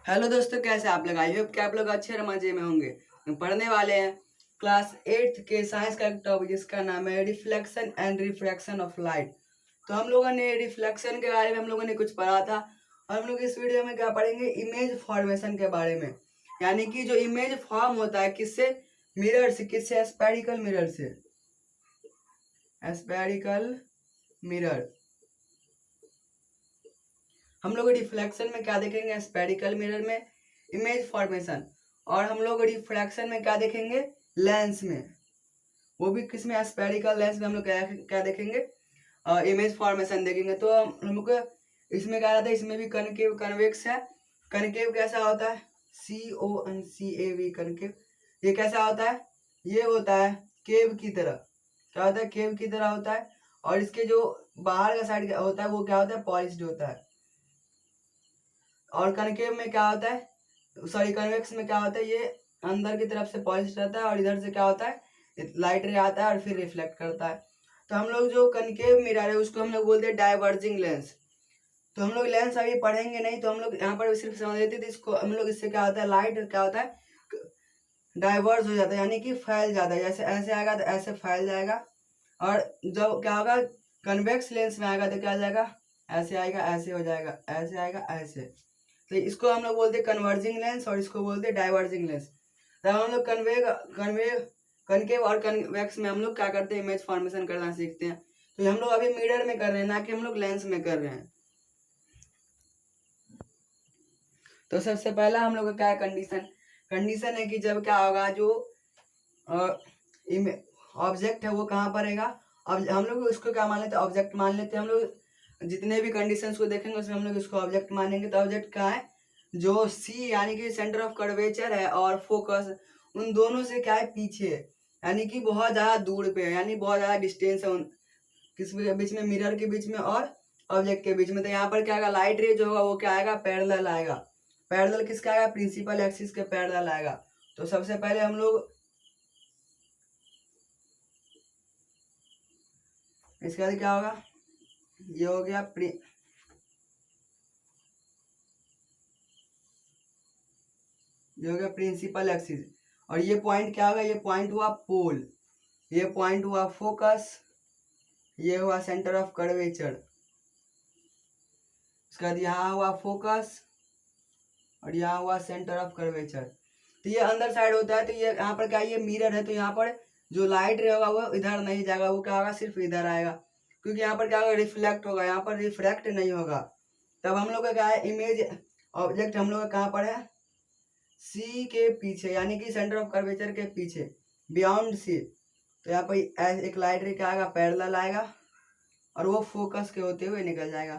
Hello दोस्तों, कैसे आप लोग? आई होप कि आप लोग अच्छे और मजे में होंगे। हम पढ़ने वाले हैं क्लास 8 के साइंस का एक टॉपिक जिसका नाम है reflection and refraction of light. तो हम लोगों ने रिफ्लेक्शन के बारे में हम लोगों ने कुछ पढ़ा था और हम लोग इस वीडियो में क्या पढ़ेंगे, इमेज फॉर्मेशन के बारे में। यानी कि जो इमेज फॉर्म होता है किससे, मिरर से। किससे? स्पेरिकल मिरर से। Spherical mirror. हम लोग रिफ्लेक्शन में क्या देखेंगे, स्पेरिकल मिरर में इमेज फॉर्मेशन। और हम लोग रिफ्रैक्शन में क्या देखेंगे, लेंस में। वो भी किस में, स्पेरिकल लेंस में हम लोग क्या क्या देखेंगे, इमेज फॉर्मेशन देखेंगे। तो हम लोग इसमें क्या रहता है, इसमें भी कनकेव कन्वेक्स है। कनकेव कैसा होता है, CONCAV कनकेव। ये कैसा होता है, ये होता है केव की तरह। क्या होता है, केव की तरह होता है। और इसके जो बाहर का साइड होता है वो क्या होता है, पॉलिश्ड होता है। और कनकेव में क्या होता है, सॉरी कन्वेक्स में क्या होता है, ये अंदर की तरफ से पॉलिश रहता है और इधर से क्या होता है, लाइट रे आता है और फिर रिफ्लेक्ट करता है। तो हम लोग जो कनकेव मिरर है उसको हम लोग बोलते हैं डाइवर्जिंग लेंस। तो हम लोग लेंस अभी पढ़ेंगे नहीं, तो हम लोग यहाँ पर सिर्फ समझ लेते थे इसको। हम लोग इससे क्या होता है, लाइट क्या होता है, डाइवर्ज हो जाता है, यानी कि फैल जाता है। जैसे ऐसे आएगा तो ऐसे फैल जाएगा। और जब क्या होगा, कन्वेक्स लेंस में आएगा तो क्या हो जाएगा, ऐसे आएगा, ऐसे हो जाएगा, ऐसे आएगा, ऐसे। तो इसको हम लोग बोलते हैं कन्वर्जिंग लेंस और इसको बोलते हैं डाइवर्जिंग लेंस। तो हम लोग कनकेव और कन्वेक्स में हम लोग क्या करते हैं, इमेज फॉर्मेशन करना सीखते हैं। तो ये हम लोग अभी मिरर में कर रहे हैं, ना कि हम लोग लेंस में कर रहे हैं। तो सबसे पहला हम लोग का क्या है, कंडीशन। कंडीशन है कि जब क्या होगा, जो ऑब्जेक्ट है वो कहाँ पर रहेगा। अब हम लोग उसको क्या मान लेते हैं, ऑब्जेक्ट मान लेते हैं। हम लोग जितने भी कंडीशंस को देखेंगे उसमें हम लोग इसको ऑब्जेक्ट मानेंगे। तो ऑब्जेक्ट कहाँ है, जो सी यानी कि सेंटर ऑफ कर्वेचर है और फोकस, उन दोनों से क्या है, पीछे है। यानी कि बहुत ज़्यादा दूर पे है, यानी बहुत ज़्यादा डिस्टेंस है उन किस बीच में, मिरर के बीच में और ऑब्जेक्ट के बीच में। तो यहाँ पर क्या आएगा, लाइट रे जो होगा वो क्या आएगा, पैरेलल आएगा। पैरेलल किसका आएगा, प्रिंसिपल एक्सिस के पैरेलल आएगा। तो सबसे पहले हम लोग इसके बाद क्या होगा, ये हो गया प्रिंसिपल एक्सिस। और ये पॉइंट क्या होगा, ये पॉइंट हुआ पोल, ये पॉइंट हुआ फोकस, ये हुआ सेंटर ऑफ कर्वेचर। उसके बाद यहाँ हुआ फोकस और यहाँ हुआ सेंटर ऑफ कर्वेचर। तो ये अंदर साइड होता है। तो ये यहाँ पर क्या, ये मिरर है, तो यहाँ पर जो लाइट रहेगा वो इधर नहीं जाएगा, वो क्या होगा, सिर्फ इधर आएगा। क्योंकि यहाँ पर क्या होगा, रिफ्लेक्ट होगा, यहाँ पर रिफ्रैक्ट नहीं होगा। तब हम लोग का क्या है, इमेज ऑब्जेक्ट हम लोग का कहाँ पर है, सी के पीछे, यानी कि सेंटर ऑफ कर्वेचर के पीछे, बियॉन्ड सी। तो यहाँ पर एक लाइट रे क्या आएगा, पैरेलल आएगा और वो फोकस के होते हुए निकल जाएगा।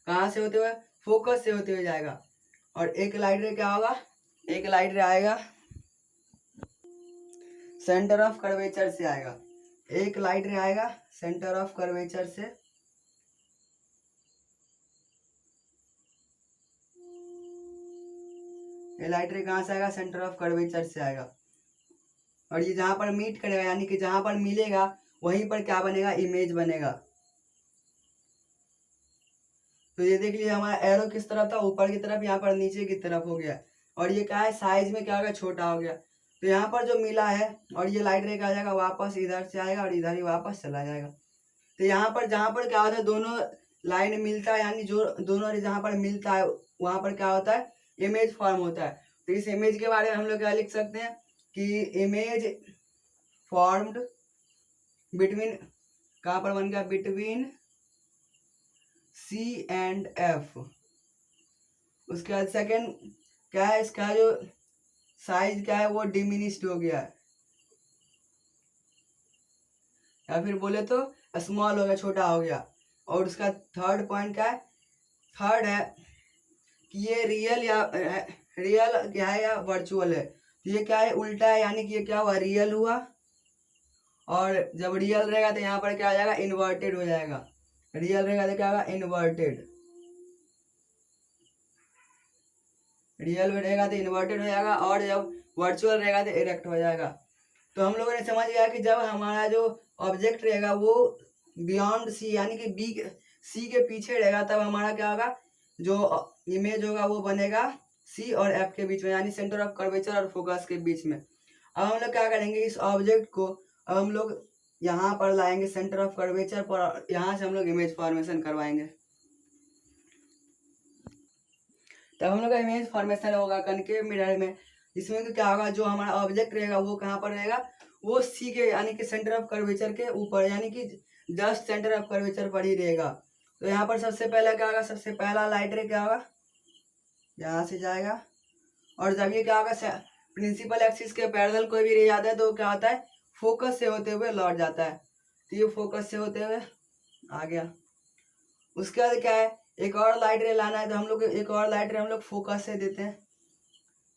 कहाँ से होते हुए, फोकस से होते हुए जाएगा। और एक लाइट रे क्या होगा, एक लाइट रे आएगा सेंटर ऑफ कर्वेचर से आएगा। एक लाइट रे आएगा सेंटर ऑफ कर्वेचर से, ये लाइट रे कहाँ से आएगा, सेंटर ऑफ कर्वेचर से आएगा। और ये जहां पर मीट करेगा, यानी कि जहां पर मिलेगा वहीं पर क्या बनेगा, इमेज बनेगा। तो ये देख लीजिए, हमारा एरो किस तरफ था, ऊपर की तरफ, यहाँ पर नीचे की तरफ हो गया। और ये क्या है, साइज में क्या होगा, छोटा हो गया। तो यहाँ पर जो मिला है, और ये लाइट रे का आ जाएगा वापस, इधर से आएगा और इधर ही वापस चला जाएगा। तो यहाँ पर जहाँ पर क्या होता है, दोनों लाइन मिलता है, यानी जो दोनों जहाँ पर मिलता है वहां पर क्या होता है, इमेज फॉर्म होता है। तो इस इमेज के बारे में हम लोग क्या लिख सकते हैं कि इमेज फॉर्म्ड बिटवीन, कहाँ पर बन गया, बिटवीन सी एंड एफ। उसके बाद सेकेंड क्या है, इसका जो साइज क्या है वो डिमिनिश्ड हो गया है, या फिर बोले तो स्मॉल हो गया, छोटा हो गया। और उसका थर्ड पॉइंट क्या है, थर्ड है कि ये रियल या रियल क्या है या वर्चुअल है। तो ये क्या है, उल्टा है, यानी कि ये क्या हुआ, रियल हुआ। और जब रियल रहेगा तो यहाँ पर क्या आ जाएगा, इन्वर्टेड हो जाएगा। रियल रहेगा तो क्या होगा, इन्वर्टेड। रियल में रहेगा तो इन्वर्टेड हो जाएगा, और जब वर्चुअल रहेगा तो इरेक्ट हो जाएगा। तो हम लोगों ने समझ गया कि जब हमारा जो ऑब्जेक्ट रहेगा वो बियॉन्ड सी, यानी कि बी सी के पीछे रहेगा, तब हमारा क्या होगा, जो इमेज होगा वो बनेगा सी और एफ के बीच में, यानी सेंटर ऑफ कर्वेचर और फोकस के बीच में। अब हम लोग क्या करेंगे, इस ऑब्जेक्ट को अब हम लोग यहाँ पर लाएंगे सेंटर ऑफ कर्वेचर पर, यहाँ से हम लोग इमेज फॉर्मेशन करवाएंगे। तब हम लोग का इमेज फॉर्मेशन होगा कनकेव मिरर में। इसमें तो क्या होगा, जो हमारा ऑब्जेक्ट रहेगा वो कहाँ पर रहेगा, वो सी के यानी कि सेंटर ऑफ कर्वेचर के ऊपर, यानी कि जस्ट सेंटर ऑफ कर्वेचर पर ही रहेगा। तो यहाँ पर सबसे पहला क्या होगा, सबसे पहला लाइट रे क्या होगा, यहाँ से जाएगा और जब ये क्या होगा प्रिंसिपल एक्सिस के पैरेलल कोई भी रे जाता है तो क्या होता है, फोकस से होते हुए लौट जाता है। तो ये फोकस से होते हुए आ गया। उसके बाद क्या है, एक और लाइट रे लाना है, तो हम लोग एक और लाइट रे हम लोग फोकस से देते हैं।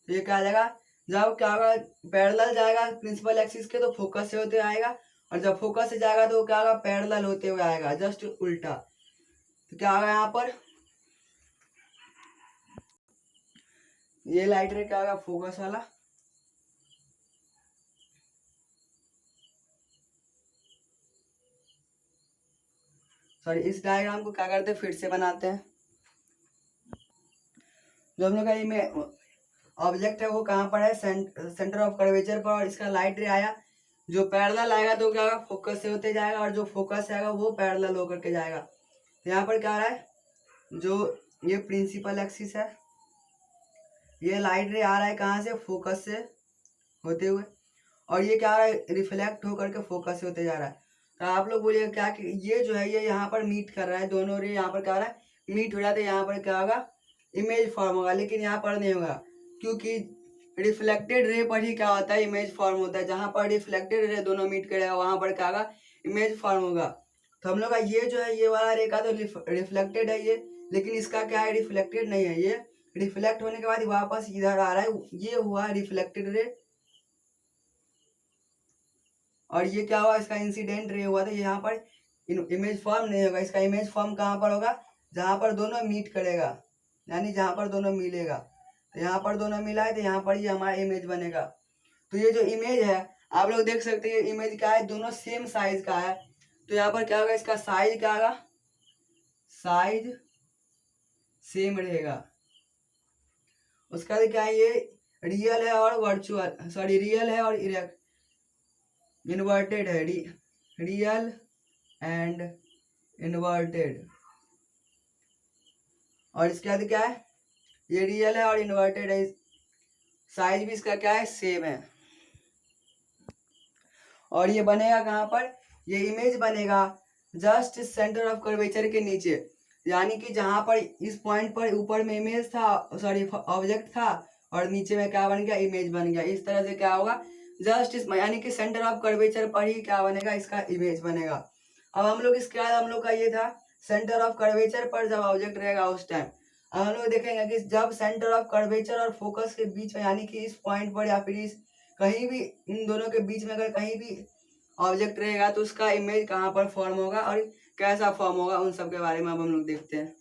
तो ये क्या आ जाएगा, जब क्या होगा पैरेलल जाएगा प्रिंसिपल एक्सिस के तो फोकस से होते हुए आएगा, और जब फोकस से जाएगा तो क्या होगा, पैरेलल होते हुए आएगा, जस्ट उल्टा। तो क्या होगा यहाँ पर, ये लाइट रे क्या होगा, फोकस वाला, सॉरी इस डायग्राम को क्या करते हैं, फिर से बनाते हैं। जो हम लोग का ये ऑब्जेक्ट है वो कहाँ पर है, सेंटर ऑफ कर्वेचर पर, और इसका लाइट रे आया, जो पैरेलल आएगा तो क्या होगा, फोकस से होते जाएगा, और जो फोकस से आएगा वो पैरेलल होकर के जाएगा। तो यहाँ पर क्या आ रहा है, जो ये प्रिंसिपल एक्सिस है, ये लाइट रे आ रहा है कहाँ से, फोकस से होते हुए, और ये क्या आ रहा है, रिफ्लेक्ट होकर के फोकस से होते जा रहा है। तो आप लोग बोलिएगा क्या कि ये जो है ये यहाँ पर मीट कर रहा है, दोनों रे यहाँ पर क्या हो रहा है, मीट हो जाते, यहाँ पर क्या होगा, इमेज फॉर्म होगा। लेकिन यहाँ पर नहीं होगा, क्योंकि रिफ्लेक्टेड रे पर ही क्या होता है, इमेज फॉर्म होता है। जहाँ पर रिफ्लेक्टेड रे दोनों मीट करेगा वहां पर क्या होगा, इमेज फॉर्म होगा। तो हम लोग का ये जो है ये वाला रे का तो रिफ्लेक्टेड है ये, लेकिन इसका क्या है, रिफ्लेक्टेड नहीं है। ये रिफ्लेक्ट होने के बाद वापस इधर आ रहा है, ये हुआ रिफ्लेक्टेड रे, और ये क्या हुआ, इसका इंसिडेंट रे हुआ। तो यहाँ पर इमेज फॉर्म नहीं होगा, इसका इमेज फॉर्म कहाँ पर होगा, जहाँ पर दोनों मीट करेगा, यानी जहाँ पर दोनों मिलेगा। तो यहाँ पर दोनों मिला है तो यहाँ पर ये हमारा इमेज बनेगा। तो ये जो इमेज है आप लोग देख सकते हैं, इमेज क्या है, दोनों सेम साइज का है। तो यहाँ पर क्या होगा, इसका साइज क्या होगा, साइज सेम रहेगा। उसका क्या है, ये रियल है और वर्चुअल, सॉरी रियल है और इन्वर्टेड है, रियल एंड इन्वर्टेड। और इसके बाद क्या है, ये रियल है और इन्वर्टेड है, साइज भी इसका क्या है, सेम है। और ये बनेगा कहाँ पर, ये इमेज बनेगा जस्ट सेंटर ऑफ कर्वेचर के नीचे, यानी कि जहाँ पर इस पॉइंट पर ऊपर में इमेज था, सॉरी ऑब्जेक्ट था, और नीचे में क्या बन गया, इमेज बन गया। इस तरह से क्या होगा, जस्ट इस यानी कि सेंटर ऑफ कर्वेचर पर ही क्या बनेगा, इसका इमेज बनेगा। अब हम लोग इसके बाद हम लोग का ये था सेंटर ऑफ कर्वेचर पर जब ऑब्जेक्ट रहेगा उस टाइम। अब हम लोग देखेंगे कि जब सेंटर ऑफ कर्वेचर और फोकस के बीच में, यानी कि इस पॉइंट पर या फिर इस कहीं भी इन दोनों के बीच में अगर कहीं भी ऑब्जेक्ट रहेगा तो उसका इमेज कहाँ पर फॉर्म होगा और कैसा फॉर्म होगा, उन सब के बारे में अब हम लोग देखते हैं।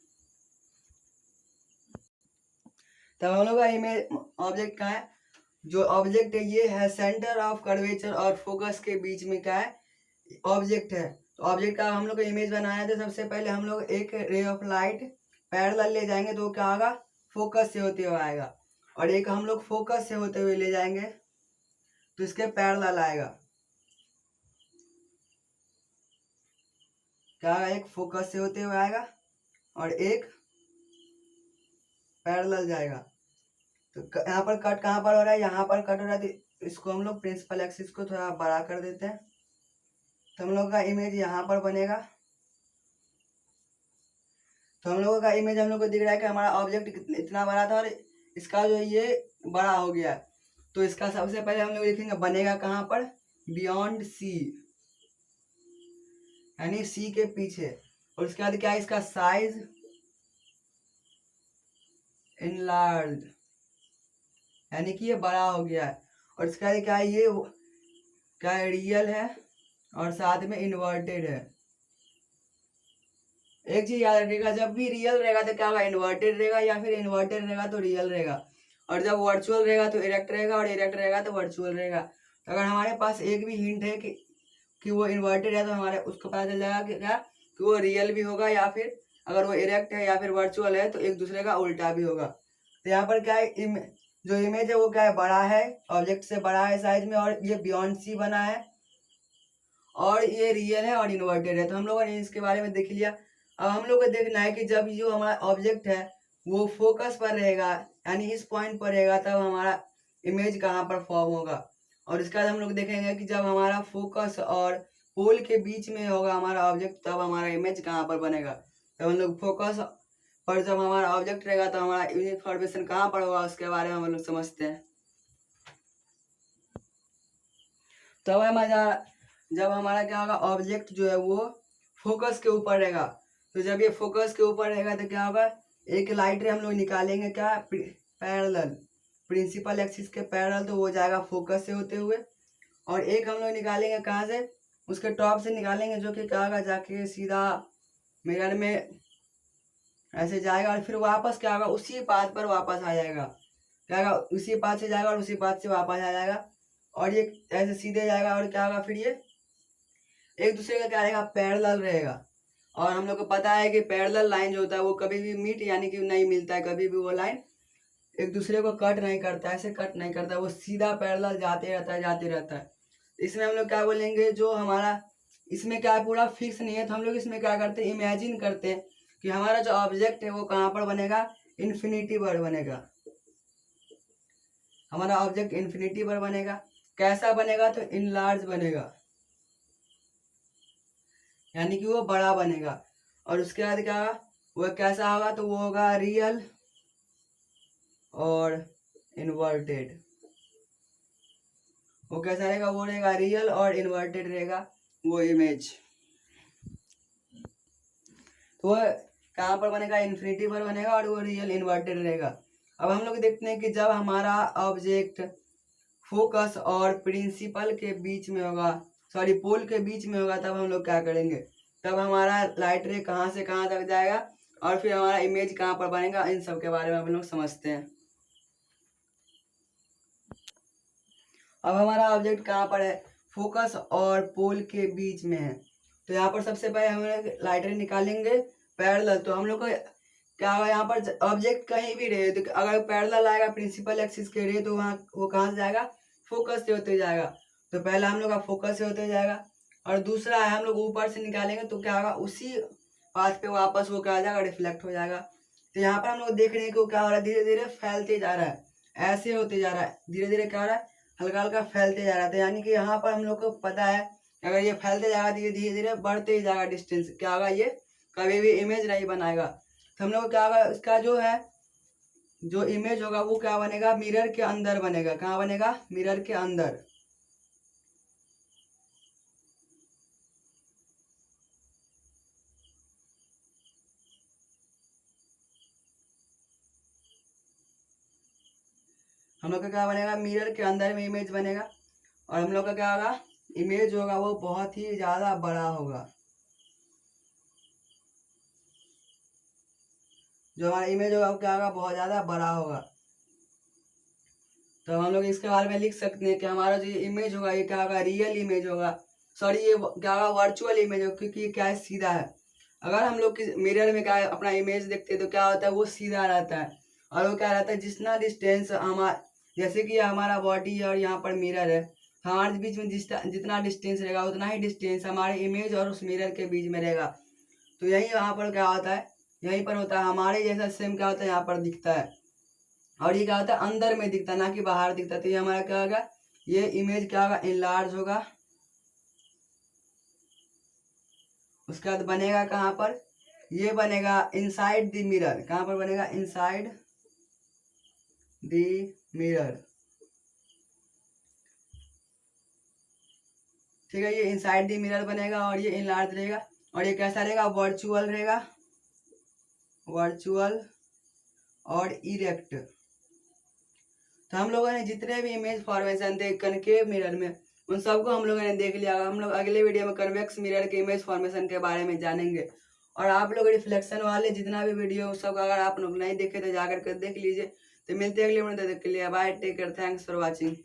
तब हम लोग का इमेज ऑब्जेक्ट कहाँ है, जो ऑब्जेक्ट है ये है सेंटर ऑफ कर्वेचर और फोकस के बीच में क्या है, ऑब्जेक्ट है। तो ऑब्जेक्ट का हम लोग को इमेज बनाया था, सबसे पहले हम लोग एक रे ऑफ लाइट पैरेलल ले जाएंगे तो क्या होगा, फोकस से होते हुए आएगा, और एक हम लोग फोकस से होते हुए ले जाएंगे तो इसके पैरेलल आएगा। क्या होगा, एक फोकस से होते हुए आएगा और एक पैरेलल जाएगा। तो यहाँ पर कट कहाँ पर हो रहा है, यहाँ पर कट हो रहा है, तो इसको हम लोग प्रिंसिपल एक्सिस को थोड़ा बड़ा कर देते हैं, तो हम लोग का इमेज यहाँ पर बनेगा। तो हम लोगों का इमेज हम लोग को दिख रहा है कि हमारा ऑब्जेक्ट इतना बड़ा था और इसका जो ये बड़ा हो गया। तो इसका सबसे पहले हम लोग लिखेंगे बनेगा कहाँ पर, बियॉन्ड सी, यानी सी के पीछे। और उसके बाद क्या है, इसका साइज इनलार्ज, यानी कि ये बड़ा हो गया है। और इसके बाद क्या है, ये क्या है, रियल है और साथ में इन्वर्टेड है। एक चीज याद रखिएगा, जब भी रियल रहेगा तो क्या होगा, इन्वर्टेड रहेगा, या फिर इन्वर्टेड रहेगा तो रियल रहेगा, और जब वर्चुअल रहेगा तो इरेक्ट रहेगा, और इरेक्ट रहेगा तो वर्चुअल रहेगा। तो अगर हमारे पास एक भी हिंट है कि वो इन्वर्टेड है तो हमारे उसको पता चल जाएगा कि क्या, कि वो रियल भी होगा या फिर अगर वो इरेक्ट है या फिर वर्चुअल है तो एक दूसरे का उल्टा भी होगा। तो यहाँ पर क्या है, जो इमेज है वो क्या है, बड़ा है, ऑब्जेक्ट से बड़ा है साइज में, और ये बियॉन्ड सी बना है, और ये रियल है और इन्वर्टेड है। तो हम लोगों ने इसके बारे में देख लिया। अब हम लोग को देखना है कि जब जो हमारा ऑब्जेक्ट है वो फोकस पर रहेगा, यानी इस पॉइंट पर रहेगा, तब हमारा इमेज कहाँ पर फॉर्म होगा। और इसके बाद हम लोग देखेंगे कि जब हमारा फोकस और पोल के बीच में होगा हमारा ऑब्जेक्ट, तब हमारा इमेज कहाँ पर बनेगा। तब हम लोग फोकस पर जब हमारा ऑब्जेक्ट रहेगा तो हमारा इमेज फॉर्मेशन कहाँ पर होगा, उसके बारे में हम लोग समझते हैं। तब हमारा जब हमारा क्या होगा, ऑब्जेक्ट जो है वो फोकस के ऊपर रहेगा। तो जब ये फोकस के ऊपर रहेगा तो क्या होगा, एक लाइट रे हम लोग निकालेंगे क्या, पैरेलल, प्रिंसिपल एक्सिस के पैरेलल, तो वो जाएगा फोकस से होते हुए। और एक हम लोग निकालेंगे कहाँ से, उसके टॉप से निकालेंगे, जो कि क्या होगा, जाके सीधा मिरर में ऐसे जाएगा, और फिर वापस क्या होगा, उसी पाथ पर वापस आ जाएगा। क्या होगा, उसी पाथ से जाएगा और उसी पाथ से वापस आ जाएगा, और ये ऐसे सीधे जाएगा। और क्या होगा, फिर ये एक दूसरे का क्या रहेगा, पैरेलल रहेगा। और हम लोग को पता है कि पैरेलल लाइन जो होता है वो कभी भी मीट यानी कि नहीं मिलता है, कभी भी वो लाइन एक दूसरे को कट नहीं करता है, ऐसे कट नहीं करता है, वो सीधा पैरेलल जाते रहता है, जाते रहता है। इसमें हम लोग क्या बोलेंगे, जो हमारा इसमें क्या पूरा फिक्स नहीं है, तो हम लोग इसमें क्या करते हैं, इमेजिन करते हैं कि हमारा जो ऑब्जेक्ट है वो कहाँ पर बनेगा, इन्फिनिटी पर बनेगा। हमारा ऑब्जेक्ट इन्फिनिटी पर बनेगा। कैसा बनेगा, तो इनलार्ज बनेगा, यानी कि वो बड़ा बनेगा। और उसके बाद क्या होगा, वो कैसा होगा, तो वो होगा रियल और इन्वर्टेड। वो कैसा रहेगा, वो रहेगा रियल और इन्वर्टेड रहेगा वो इमेज। तो वो कहाँ पर बनेगा, इन्फिनिटी पर बनेगा, और वो रियल इन्वर्टेड रहेगा। अब हम लोग देखते हैं कि जब हमारा ऑब्जेक्ट फोकस और प्रिंसिपल के बीच में होगा, सॉरी पोल के बीच में होगा, तब हम लोग क्या करेंगे, तब हमारा लाइट रे कहाँ से कहाँ तक जाएगा, और फिर हमारा इमेज कहाँ पर बनेगा, इन सब के बारे में हम लोग समझते हैं। अब हमारा ऑब्जेक्ट कहाँ पर है, फोकस और पोल के बीच में है। तो यहाँ पर सबसे पहले हम लाइट रे निकालेंगे पैरेलल। तो हम लोग को क्या होगा, यहाँ पर ऑब्जेक्ट कहीं भी रहे, तो अगर पैरेलल आएगा प्रिंसिपल एक्सिस के रहे, तो वहाँ वो कहाँ से जाएगा, फोकस से होते जाएगा। तो पहला हम लोग का फोकस से होते जाएगा, और दूसरा है हम लोग ऊपर से निकालेंगे, तो क्या होगा, उसी पाथ पे वापस वो क्या आ जाएगा, रिफ्लेक्ट हो जाएगा। तो यहाँ पर हम लोग देख रहे हैं कि वो क्या हो रहा है, धीरे धीरे फैलते जा रहा है, ऐसे होते जा रहा है, धीरे धीरे क्या हो रहा है, हल्का हल्का फैलते जा रहा है। तो यानी कि यहाँ पर हम लोग को पता है अगर ये फैलते जाएगा, धीरे धीरे धीरे बढ़ते ही जाएगा डिस्टेंस, क्या होगा, ये कभी भी इमेज नहीं बनाएगा। तो हम लोग क्या होगा, इसका जो है जो इमेज होगा वो क्या बनेगा, मिरर के अंदर बनेगा। कहाँ बनेगा, मिरर के अंदर। हम लोग का क्या बनेगा, मिरर के अंदर में इमेज बनेगा। और हम लोग का क्या होगा, इमेज होगा वो बहुत ही ज्यादा बड़ा होगा। जो हमारा इमेज होगा वो क्या होगा, बहुत ज्यादा बड़ा होगा। तो हम लोग इसके बारे में लिख सकते हैं कि हमारा जो इमेज होगा ये क्या होगा, रियल इमेज होगा, सॉरी ये क्या होगा, वर्चुअल इमेज होगा, क्योंकि ये क्या है, सीधा है। अगर हम लोग मिरर में क्या है, अपना इमेज देखते हैं तो क्या होता है, वो सीधा रहता है। और वो क्या रहता है, जितना डिस्टेंस हमारा, जैसे कि हमारा बॉडी और यहाँ पर मिरर है, हमारे बीच में जितना डिस्टेंस रहेगा उतना ही डिस्टेंस हमारे इमेज और उस मिरर के बीच में रहेगा। तो यही यहाँ पर क्या होता है, यहीं पर होता है, हमारे जैसा सेम क्या होता है, यहाँ पर दिखता है। और ये क्या होता है, अंदर में दिखता है, ना कि बाहर दिखता है। तो ये हमारा क्या होगा, ये इमेज क्या होगा, इनलार्ज होगा। उसके बाद बनेगा कहाँ पर, ये बनेगा इनसाइड द मिरर। कहाँ पर बनेगा, इनसाइड द मिरर। ठीक है, ये इनसाइड द मिरर बनेगा, और ये इनलार्ज रहेगा। और ये कैसा रहेगा, वर्चुअल रहेगा, वर्चुअल और इरेक्ट। तो हम लोगों ने जितने भी इमेज फॉर्मेशन थे कनकेव मिरर में, उन सबको हम लोगों ने देख लिया। हम लोग अगले वीडियो में कन्वेक्स मिरर के इमेज फॉर्मेशन के बारे में जानेंगे। और आप लोग रिफ्लेक्शन वाले जितना भी वीडियो सब अगर आप लोग नहीं देखे तो जाकर के देख लीजिए। तो मिलते हैं अगले वीडियो में, तब तक के लिए bye, take care, thanks for watching.